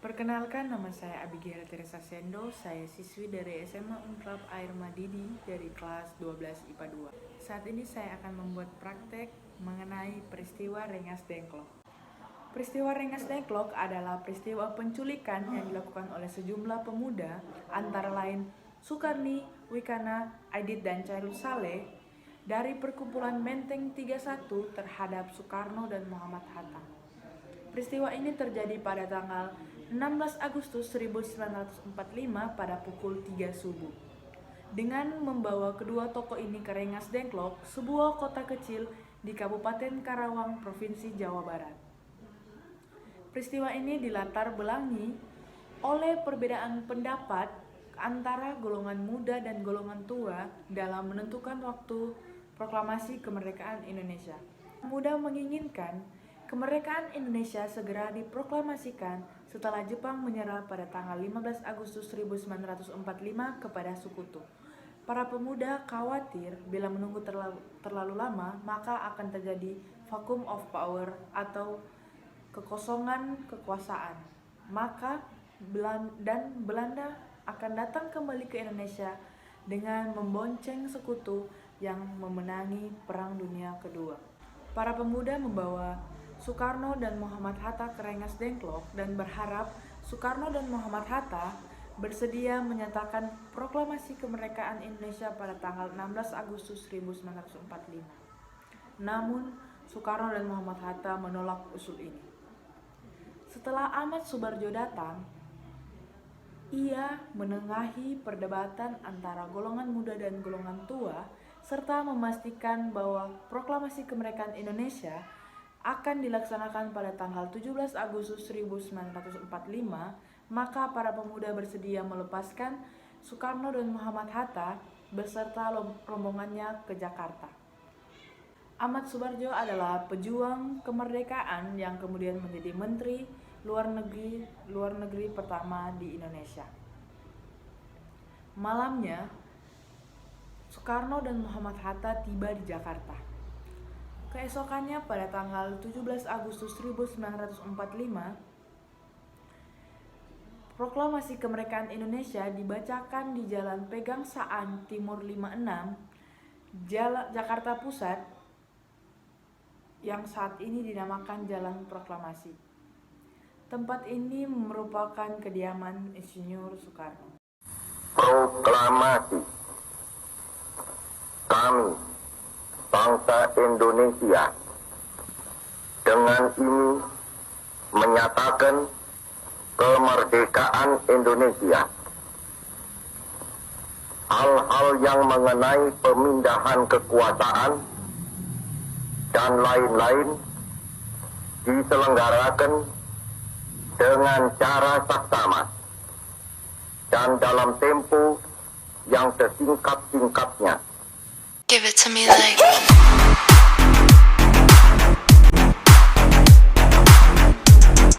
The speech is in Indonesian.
Perkenalkan, nama saya Abigail Teresa Sendo. Saya siswi dari SMA Unrap Air Madidi dari kelas 12 IPA 2. Saat ini saya akan membuat praktek mengenai peristiwa Rengas Dengklok. Peristiwa Rengas Dengklok adalah peristiwa penculikan yang dilakukan oleh sejumlah pemuda, antara lain Sukarni, Wikana, Aidit, dan Cairul Saleh dari perkumpulan Menteng 31 terhadap Soekarno dan Muhammad Hatta. Peristiwa ini terjadi pada tanggal 16 Agustus 1945 pada pukul 3 subuh. Dengan membawa kedua tokoh ini ke Rengas Dengklok, sebuah kota kecil di Kabupaten Karawang, Provinsi Jawa Barat. Peristiwa ini dilatar belangi oleh perbedaan pendapat antara golongan muda dan golongan tua dalam menentukan waktu proklamasi kemerdekaan Indonesia. Muda menginginkan kemerdekaan Indonesia segera diproklamasikan setelah Jepang menyerah pada tanggal 15 Agustus 1945 kepada Sekutu. Para pemuda khawatir bila menunggu terlalu lama, maka akan terjadi vacuum of power atau kekosongan kekuasaan. Maka Belanda akan datang kembali ke Indonesia dengan membonceng Sekutu yang memenangi Perang Dunia Kedua. Para pemuda membawa Soekarno dan Muhammad Hatta ke Rengas Dengklok dan berharap Soekarno dan Muhammad Hatta bersedia menyatakan proklamasi kemerdekaan Indonesia pada tanggal 16 Agustus 1945. Namun, Soekarno dan Muhammad Hatta menolak usul ini. Setelah Ahmad Subarjo datang, ia menengahi perdebatan antara golongan muda dan golongan tua serta memastikan bahwa proklamasi kemerdekaan Indonesia akan dilaksanakan pada tanggal 17 Agustus 1945, maka para pemuda bersedia melepaskan Soekarno dan Muhammad Hatta beserta rombongannya ke Jakarta. Ahmad Subarjo adalah pejuang kemerdekaan yang kemudian menjadi Menteri Luar Negeri pertama di Indonesia. Malamnya, Soekarno dan Muhammad Hatta tiba di Jakarta. Keesokannya pada tanggal 17 Agustus 1945, proklamasi kemerdekaan Indonesia dibacakan di Jalan Pegangsaan Timur 56, Jakarta Pusat, yang saat ini dinamakan Jalan Proklamasi. Tempat ini merupakan kediaman Insinyur Soekarno. Proklamasi. Kami, bangsa Indonesia, dengan ini menyatakan kemerdekaan Indonesia. Hal-hal yang mengenai pemindahan kekuasaan dan lain-lain diselenggarakan dengan cara saksama dan dalam tempo yang sesingkat-singkatnya. Give it to me like